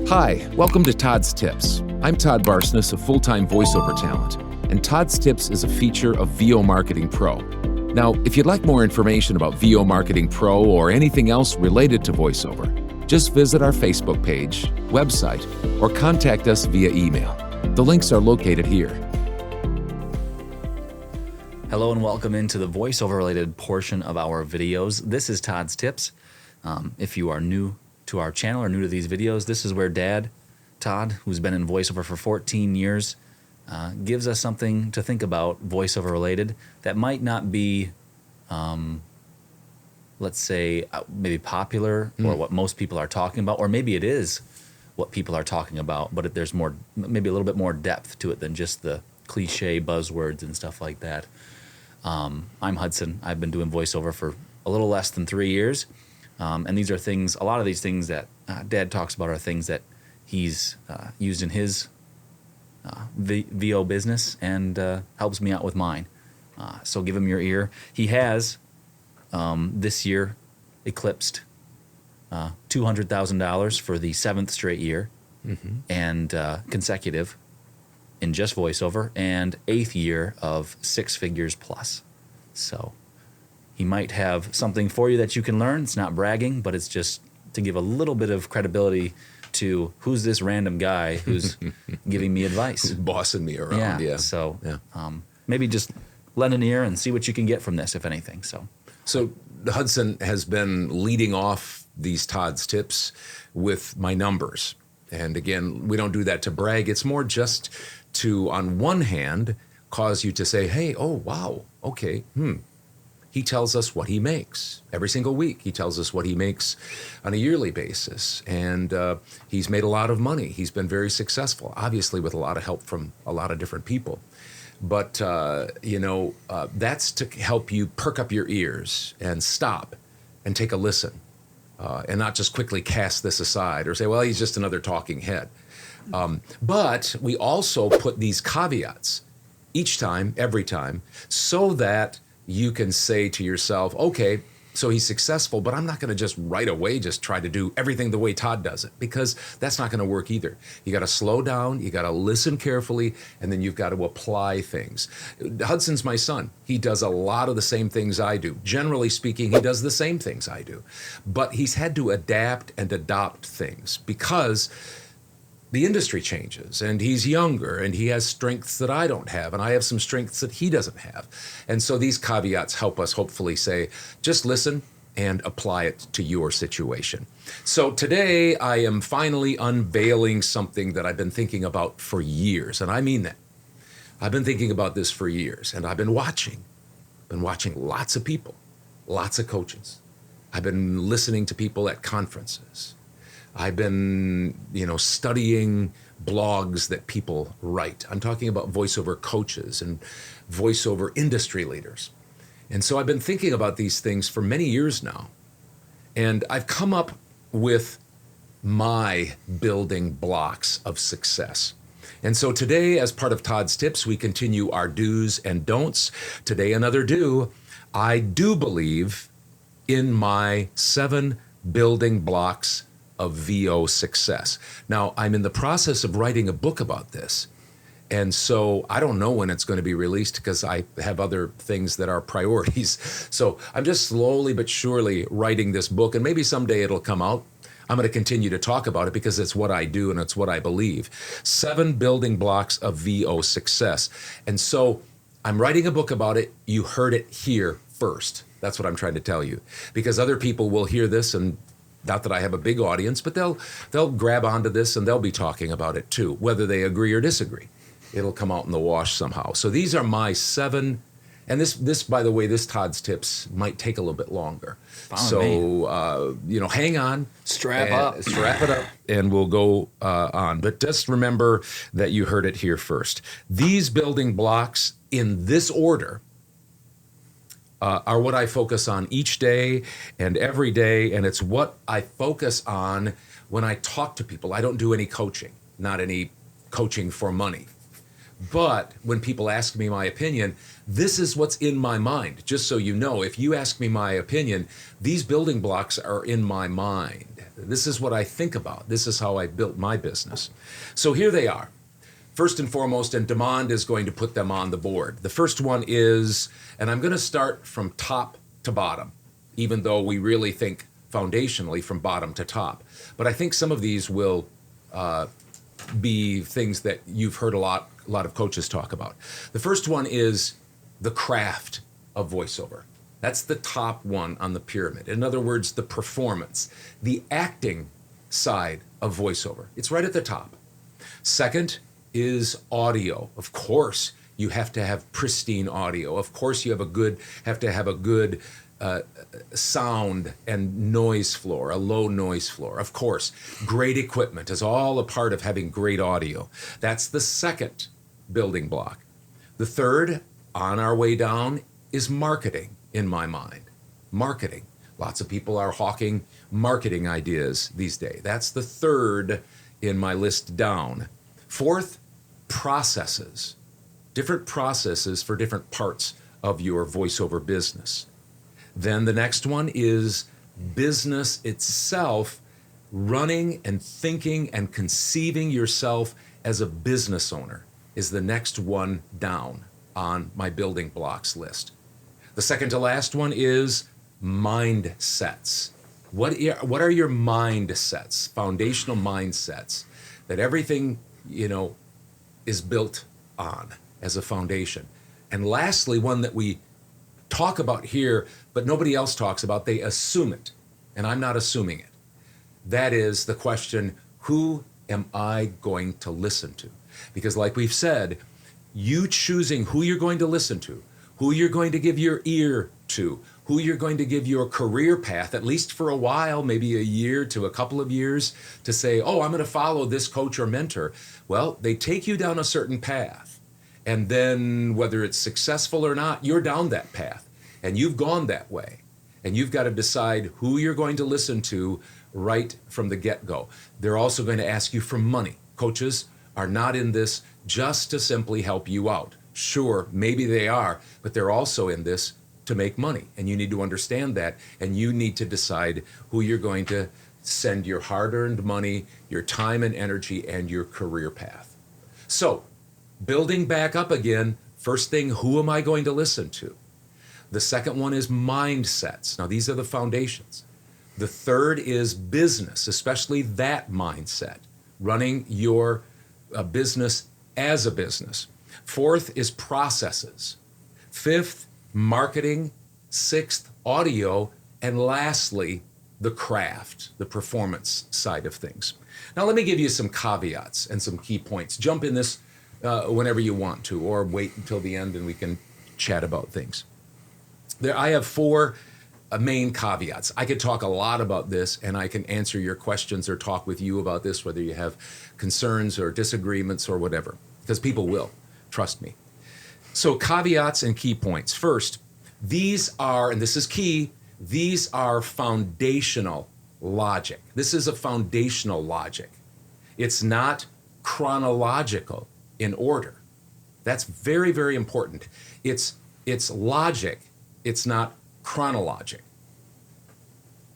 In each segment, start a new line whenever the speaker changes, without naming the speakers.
Hi, welcome to Todd's Tips. I'm Todd Barsness, a full-time voiceover talent, and Todd's Tips is a feature of VO Marketing Pro. Now, if you'd like more information about VO Marketing Pro or anything else related to voiceover, just visit our Facebook page, website, or contact us via email. The links are located here.
Hello and welcome into the voiceover related portion of our videos. This is Todd's Tips. If you are new to our channel or new to these videos, this is where Dad, Todd, who's been in voiceover for 14 years, gives us something to think about voiceover related that might not be, let's say, maybe popular or what most people are talking about, or maybe it is what people are talking about, but there's more, maybe a little bit more depth to it than just the cliche buzzwords and stuff like that. I'm Hudson. I've been doing voiceover for a little less than 3 years. And these are things, a lot of these things that Dad talks about are things that he's used in his VO business and helps me out with mine. So give him your ear. He has this year eclipsed $200,000 for the 7th straight year and consecutive in just voiceover, and 8th year of 6 figures plus. So he might have something for you that you can learn. It's not bragging, but it's just to give a little bit of credibility to who's this random guy who's giving me advice.
Who's bossing me around, yeah.
So maybe just lend an ear and see what you can get from this, if anything. So
Hudson has been leading off these Todd's Tips with my numbers. And again, we don't do that to brag. It's more just to, on one hand, cause you to say, hey, oh, wow, okay, He tells us what he makes every single week. He tells us what he makes on a yearly basis. And he's made a lot of money. He's been very successful, obviously with a lot of help from a lot of different people. But, that's to help you perk up your ears and stop and take a listen and not just quickly cast this aside or say, well, he's just another talking head. But we also put these caveats each time, every time, so that you can say to yourself, okay, so he's successful, but I'm not going to just right away just try to do everything the way Todd does it, because that's not going to work either. You got to slow down, you got to listen carefully, and then you've got to apply things. Hudson's my son. He does a lot of the same things I do. Generally speaking, he does the same things I do. But he's had to adapt and adopt things because the industry changes, and he's younger, and he has strengths that I don't have, and I have some strengths that he doesn't have. And so these caveats help us hopefully say, just listen and apply it to your situation. So today I am finally unveiling something that I've been thinking about for years, and I mean that. I've been thinking about this for years, and I've been watching lots of people, lots of coaches. I've been listening to people at conferences. I've been, studying blogs that people write. I'm talking about voiceover coaches and voiceover industry leaders. And so I've been thinking about these things for many years now. And I've come up with my building blocks of success. And so today, as part of Todd's Tips, we continue our do's and don'ts. Today, another do. I do believe in my 7 building blocks of VO success. Now, I'm in the process of writing a book about this. And so I don't know when it's going to be released because I have other things that are priorities. So I'm just slowly but surely writing this book, and maybe someday it'll come out. I'm going to continue to talk about it because it's what I do and it's what I believe. 7 building blocks of VO success. And so I'm writing a book about it. You heard it here first. That's what I'm trying to tell you, because other people will hear this, and not that I have a big audience, but they'll grab onto this and they'll be talking about it too, whether they agree or disagree. It'll come out in the wash somehow. So these are my 7, and this by the way, this Todd's Tips might take a little bit longer. So hang on, strap it up, and we'll go on. But just remember that you heard it here first. These building blocks in this order are what I focus on each day and every day, and it's what I focus on when I talk to people. I don't do any coaching, not any coaching for money. But when people ask me my opinion, this is what's in my mind. Just so you know, if you ask me my opinion, these building blocks are in my mind. This is what I think about. This is how I built my business. So here they are. First and foremost, and Demond is going to put them on the board. The first one is, and I'm going to start from top to bottom, even though we really think foundationally from bottom to top. But I think some of these will be things that you've heard a lot of coaches talk about. The first one is the craft of voiceover. That's the top one on the pyramid. In other words, the performance, the acting side of voiceover. It's right at the top. Second is audio. Of course, you have to have pristine audio. Of course, you have to have a good sound and noise floor, a low noise floor. Of course, great equipment is all a part of having great audio. That's the second building block. The third, on our way down, is marketing in my mind. Marketing. Lots of people are hawking marketing ideas these days. That's the third in my list down. Fourth, processes. Different processes for different parts of your voiceover business. Then the next one is business itself, running and thinking and conceiving yourself as a business owner is the next one down on my building blocks list. The second to last one is mindsets. What are your mindsets, foundational mindsets that everything, is built on as a foundation? And lastly, one that we talk about here, but nobody else talks about, they assume it, and I'm not assuming it. That is the question, who am I going to listen to? Because like we've said, you choosing who you're going to listen to, who you're going to give your ear to, who you're going to give your career path, at least for a while, maybe a year to a couple of years, to say, oh, I'm going to follow this coach or mentor. Well, they take you down a certain path. And then whether it's successful or not, you're down that path. And you've gone that way. And you've got to decide who you're going to listen to right from the get-go. They're also going to ask you for money. Coaches are not in this just to simply help you out. Sure, maybe they are, but they're also in this to make money. And you need to understand that. And you need to decide who you're going to send your hard-earned money, your time and energy, and your career path. So, building back up again, first thing, who am I going to listen to? The second one is mindsets. Now, these are the foundations. The third is business, especially that mindset, running your business as a business. Fourth is processes. Fifth, marketing. Sixth, audio. And lastly, the craft, the performance side of things. Now, let me give you some caveats and some key points. Jump in this whenever you want to, or wait until the end and we can chat about things. I have four main caveats. I could talk a lot about this, and I can answer your questions or talk with you about this, whether you have concerns or disagreements or whatever, because people will, trust me. So caveats and key points. First, these are, and this is key, these are foundational logic. This is a foundational logic. It's not chronological in order. That's very, very important. It's logic. It's not chronologic.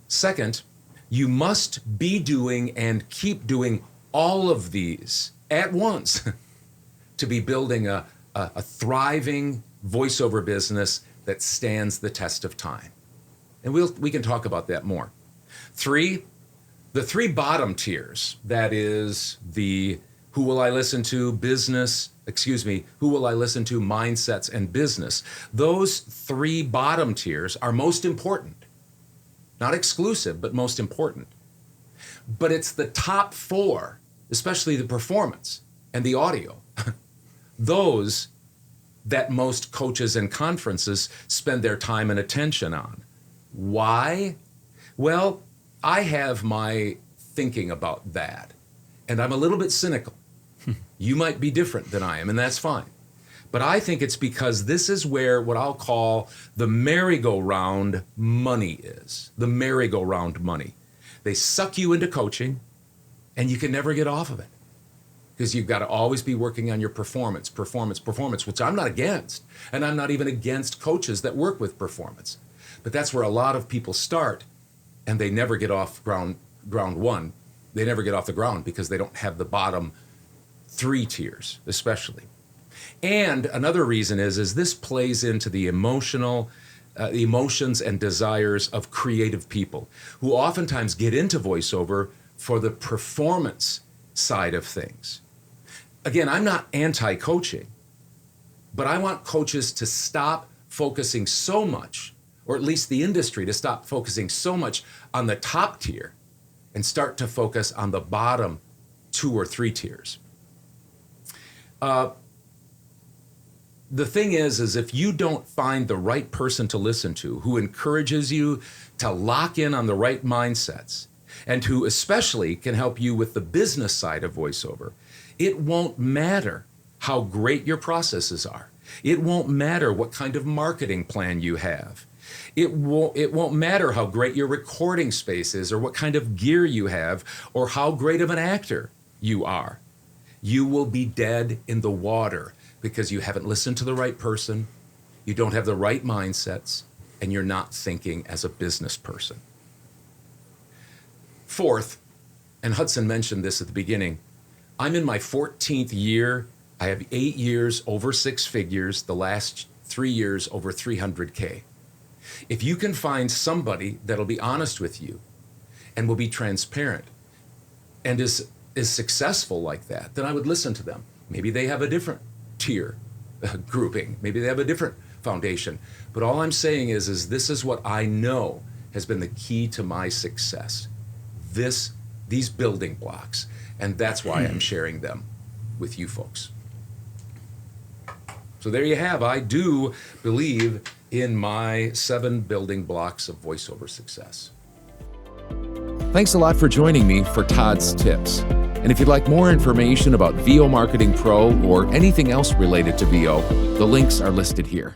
Second, you must be doing and keep doing all of these at once to be building a thriving voiceover business that stands the test of time. And we can talk about that more. Three, the three bottom tiers, that is the who will I listen to, who will I listen to, mindsets, and business. Those three bottom tiers are most important. Not exclusive, but most important. But it's the top four, especially the performance and the audio, those that most coaches and conferences spend their time and attention on. Why? Well, I have my thinking about that, and I'm a little bit cynical. You might be different than I am, and that's fine. But I think it's because this is where what I'll call the merry-go-round money is. The merry-go-round money. They suck you into coaching, and you can never get off of it. because you've got to always be working on your performance, which I'm not against. And I'm not even against coaches that work with performance. But that's where a lot of people start, and they never get off ground one. They never get off the ground because they don't have the bottom 3 tiers, especially. And another reason is this plays into the emotions and desires of creative people who oftentimes get into voiceover for the performance side of things. Again, I'm not anti-coaching, but I want coaches to stop focusing so much, or at least the industry to stop focusing so much on the top tier and start to focus on the bottom 2 or 3 tiers. The thing is if you don't find the right person to listen to, who encourages you to lock in on the right mindsets, and who especially can help you with the business side of voiceover, it won't matter how great your processes are. It won't matter what kind of marketing plan you have. It won't matter how great your recording space is, or what kind of gear you have, or how great of an actor you are. You will be dead in the water because you haven't listened to the right person, you don't have the right mindsets, and you're not thinking as a business person. Fourth, and Hudson mentioned this at the beginning, I'm in my 14th year. I have 8 years over 6 figures, the last 3 years over 300K. If you can find somebody that'll be honest with you and will be transparent and is successful like that, then I would listen to them. Maybe they have a different tier grouping. Maybe they have a different foundation. But all I'm saying is this is what I know has been the key to my success. These building blocks. And that's why I'm sharing them with you folks. So there you have. I do believe in my 7 building blocks of voiceover success.
Thanks a lot for joining me for Todd's Tips. And if you'd like more information about VO Marketing Pro or anything else related to VO, the links are listed here.